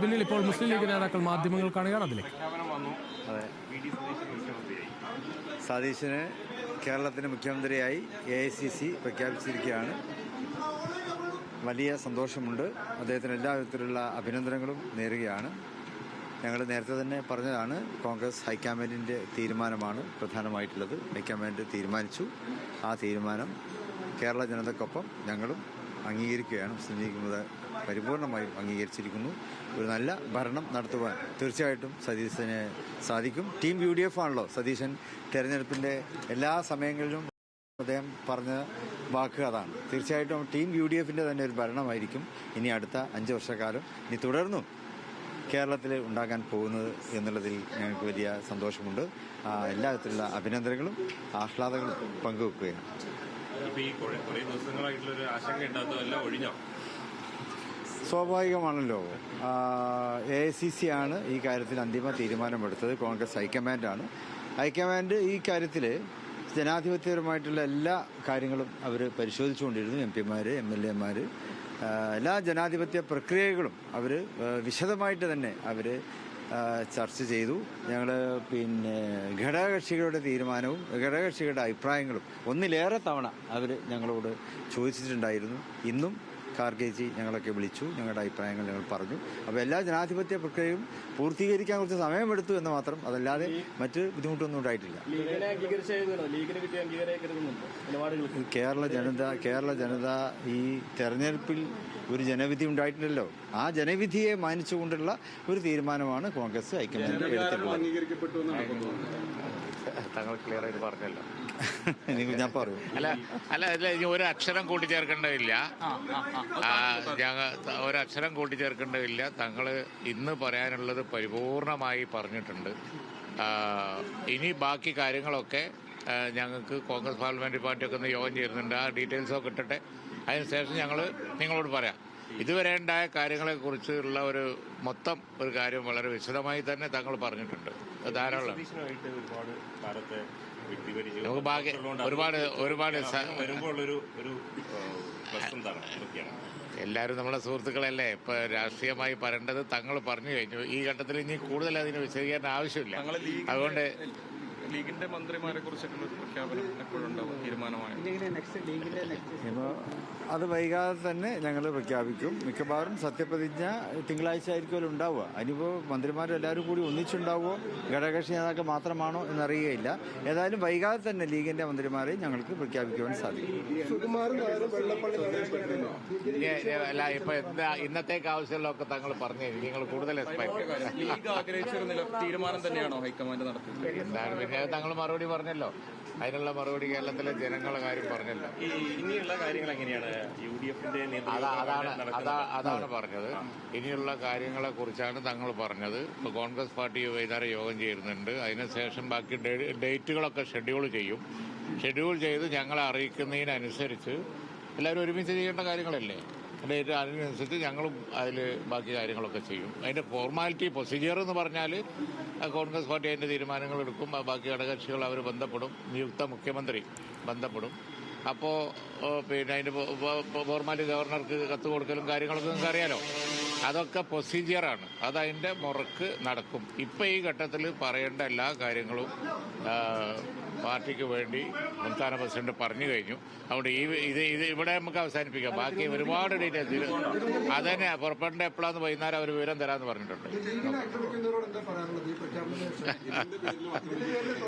ബില്ലിൽ ഇപ്പോൾ മുസ്ലിം ലീഗ് നേതാക്കൾ മാധ്യമങ്ങൾ കാണുകയാണ് അതിലേക്ക്. അതെ, സതീശന് കേരളത്തിൻ്റെ മുഖ്യമന്ത്രിയായി AICC പ്രഖ്യാപിച്ചിരിക്കുകയാണ്. വലിയ സന്തോഷമുണ്ട്. അദ്ദേഹത്തിന് എല്ലാ വിധത്തിലുള്ള അഭിനന്ദനങ്ങളും നേരുകയാണ്. ഞങ്ങൾ നേരത്തെ തന്നെ പറഞ്ഞതാണ്, കോൺഗ്രസ് ഹൈക്കമാൻഡിൻ്റെ തീരുമാനമാണ് പ്രധാനമായിട്ടുള്ളത്. ഹൈക്കമാൻഡ് തീരുമാനിച്ചു. ആ തീരുമാനം കേരള ജനതയ്ക്കൊപ്പം ഞങ്ങളും അംഗീകരിക്കുകയാണ്. മുസ്ലിം ലീഗ് പരിപൂർണമായും അംഗീകരിച്ചിരിക്കുന്നു. ഒരു നല്ല ഭരണം നടത്തുവാൻ തീർച്ചയായിട്ടും സതീശന് സാധിക്കും. ടീം UDF ആണല്ലോ സതീശൻ തെരഞ്ഞെടുപ്പിൻ്റെ എല്ലാ സമയങ്ങളിലും അദ്ദേഹം പറഞ്ഞ വാക്ക് അതാണ്. തീർച്ചയായിട്ടും ടീം UDFൻ്റെ തന്നെ ഒരു ഭരണമായിരിക്കും ഇനി അടുത്ത 5 വർഷക്കാലം ഇനി തുടർന്നും കേരളത്തിൽ ഉണ്ടാകാൻ പോകുന്നത് എന്നുള്ളതിൽ ഞങ്ങൾക്ക് വലിയ സന്തോഷമുണ്ട്. എല്ലാ വിധത്തിലുള്ള അഭിനന്ദനങ്ങളും ആഹ്ലാദങ്ങളും പങ്കുവെക്കുകയാണ്. സ്വാഭാവികമാണല്ലോ. AICC ആണ് ഈ കാര്യത്തിൽ അന്തിമ തീരുമാനമെടുത്തത്. കോൺഗ്രസ് ഹൈക്കമാൻഡാണ്. ഹൈക്കമാൻഡ് ഈ കാര്യത്തിൽ ജനാധിപത്യപരമായിട്ടുള്ള എല്ലാ കാര്യങ്ങളും അവർ പരിശോധിച്ചുകൊണ്ടിരുന്നു. MP-മാർ, MLA-മാർ, എല്ലാ ജനാധിപത്യ പ്രക്രിയകളും അവർ വിശദമായിട്ട് തന്നെ അവർ ചർച്ച ചെയ്തു. ഞങ്ങൾ ഘടകകക്ഷികളുടെ തീരുമാനവും ഘടകകക്ഷികളുടെ അഭിപ്രായങ്ങളും ഒന്നിലേറെ തവണ അവർ ഞങ്ങളോട് ചോദിച്ചിട്ടുണ്ടായിരുന്നു. ഇന്നും ഖാർഗെജി ഞങ്ങളൊക്കെ വിളിച്ചു, ഞങ്ങളുടെ അഭിപ്രായങ്ങൾ ഞങ്ങൾ പറഞ്ഞു. അപ്പോൾ എല്ലാ ജനാധിപത്യ പ്രക്രിയയും പൂർത്തീകരിക്കാൻ കുറച്ച് സമയമെടുത്തു എന്ന് മാത്രം, അതല്ലാതെ മറ്റ് ബുദ്ധിമുട്ടൊന്നും ഉണ്ടായിട്ടില്ല. കേരള ജനത ഈ തെരഞ്ഞെടുപ്പിൽ ഒരു ജനവിധി ഉണ്ടായിട്ടുണ്ടല്ലോ. ആ ജനവിധിയെ മാനിച്ചുകൊണ്ടുള്ള ഒരു തീരുമാനമാണ് കോൺഗ്രസ് ഹൈക്കമാൻഡ് എടുത്തിട്ടുള്ളത്. തങ്ങൾ ക്ലിയർ ആയിട്ട് പറഞ്ഞല്ലോ. ഞാൻ പറയൂ. അല്ല ഇതിൽ ഒരു അക്ഷരം കൂട്ടിച്ചേർക്കേണ്ടതില്ല. ഒരക്ഷരം കൂട്ടിച്ചേർക്കേണ്ടതില്ല. തങ്ങൾ ഇന്ന് പറയാനുള്ളത് പരിപൂർണമായി പറഞ്ഞിട്ടുണ്ട്. ഇനി ബാക്കി കാര്യങ്ങളൊക്കെ ഞങ്ങൾക്ക് കോൺഗ്രസ് പാർലമെന്ററി പാർട്ടിയൊക്കെ ഒന്ന് യോഗം ചേരുന്നുണ്ട്. ആ ഡീറ്റെയിൽസൊക്കെ ഇട്ടിട്ട് അതിനുശേഷം ഞങ്ങൾ നിങ്ങളോട് പറയാം. ഇതുവരെ ഉണ്ടായ കാര്യങ്ങളെക്കുറിച്ചുള്ള ഒരു മൊത്തം ഒരു കാര്യം വളരെ വിശദമായി തന്നെ തങ്ങൾ പറഞ്ഞിട്ടുണ്ട്. ധാരാളം നമുക്ക് ബാക്കി ഒരുപാട് എല്ലാവരും നമ്മളെ സുഹൃത്തുക്കളല്ലേ. ഇപ്പൊ രാഷ്ട്രീയമായി പറയേണ്ടത് തങ്ങൾ പറഞ്ഞു കഴിഞ്ഞു. ഈ ഘട്ടത്തിൽ ഇനി കൂടുതൽ അതിന് വിശദീകരണം ആവശ്യമില്ല. അതുകൊണ്ട് ലീഗിന്റെ മന്ത്രിമാരെ കുറിച്ചൊക്കെ പ്രഖ്യാപനം എപ്പോഴുണ്ടാവും തീരുമാനമായി? അത് വൈകാതെ തന്നെ ഞങ്ങൾ പ്രഖ്യാപിക്കും. മിക്കവാറും സത്യപ്രതിജ്ഞ തിങ്കളാഴ്ച ആയിരിക്കുമല്ലോ ഉണ്ടാവുക. അതിനിപ്പോൾ മന്ത്രിമാരെല്ലാവരും കൂടി ഒന്നിച്ചുണ്ടാവുമോ, ഘടകകക്ഷി നേതാക്കൾ മാത്രമാണോ എന്നറിയുകയില്ല. ഏതായാലും വൈകാതെ തന്നെ ലീഗിന്റെ മന്ത്രിമാരെ ഞങ്ങൾക്ക് പ്രഖ്യാപിക്കുവാൻ സാധിക്കും. അല്ല, ഇപ്പൊ ഇന്നത്തേക്ക് ആവശ്യമുള്ളതൊക്കെ തങ്ങൾ പറഞ്ഞു. നിങ്ങൾ കൂടുതൽ തീരുമാനം തന്നെയാണോ ഹൈക്കമാൻഡ് നടത്തുന്നത്? എന്താണ് പിന്നെ തങ്ങൾ മറുപടി പറഞ്ഞല്ലോ. അതിനുള്ള മറുപടി കേരളത്തിലെ ജനങ്ങളുടെ കാര്യം പറഞ്ഞല്ലോ. ഇനിയുള്ള കാര്യങ്ങൾ എങ്ങനെയാണ്? അതാണ് പറഞ്ഞത്. ഇനിയുള്ള കാര്യങ്ങളെ കുറിച്ചാണ് തങ്ങൾ പറഞ്ഞത്. ഇപ്പോൾ കോൺഗ്രസ് പാർട്ടി വൈകുന്നേരം യോഗം ചേരുന്നുണ്ട്. അതിനുശേഷം ബാക്കി ഡേറ്റുകളൊക്കെ ഷെഡ്യൂൾ ചെയ്ത് ഞങ്ങളെ അറിയിക്കുന്നതിനനുസരിച്ച് എല്ലാവരും ഒരുമിച്ച് ചെയ്യേണ്ട കാര്യങ്ങളല്ലേ. ഡേറ്റ് അതിനനുസരിച്ച് ഞങ്ങളും അതിൽ ബാക്കി കാര്യങ്ങളൊക്കെ ചെയ്യും. അതിൻ്റെ ഫോർമാലിറ്റി പ്രൊസീജിയർ എന്ന് പറഞ്ഞാൽ കോൺഗ്രസ് പാർട്ടി അതിൻ്റെ തീരുമാനങ്ങൾ എടുക്കും. ബാക്കി ഘടകകക്ഷികൾ അവർ ബന്ധപ്പെടും. നിയുക്ത മുഖ്യമന്ത്രി ബന്ധപ്പെടും. അപ്പോൾ പിന്നെ അതിൻ്റെ ഫോർമാലിറ്റി ഗവർണർക്ക് കത്ത് കൊടുക്കലും കാര്യങ്ങളൊക്കെ നിങ്ങൾക്ക് അറിയാലോ. അതൊക്കെ പ്രൊസീജിയറാണ്. അതതിൻ്റെ മുറക്ക് നടക്കും. ഇപ്പം ഈ ഘട്ടത്തിൽ പറയേണ്ട എല്ലാ കാര്യങ്ങളും പാർട്ടിക്ക് വേണ്ടി സംസ്ഥാന പ്രസിഡന്റ് പറഞ്ഞു കഴിഞ്ഞു. അതുകൊണ്ട് ഇവിടെ നമുക്ക് അവസാനിപ്പിക്കാം. ബാക്കി ഒരുപാട് ഡീറ്റെയിൽസ് അതന്നെ പുറപ്പെടേണ്ട എപ്പോഴാന്ന് വൈകുന്നേരം അവർ വിവരം തരാമെന്ന് പറഞ്ഞിട്ടുണ്ട്.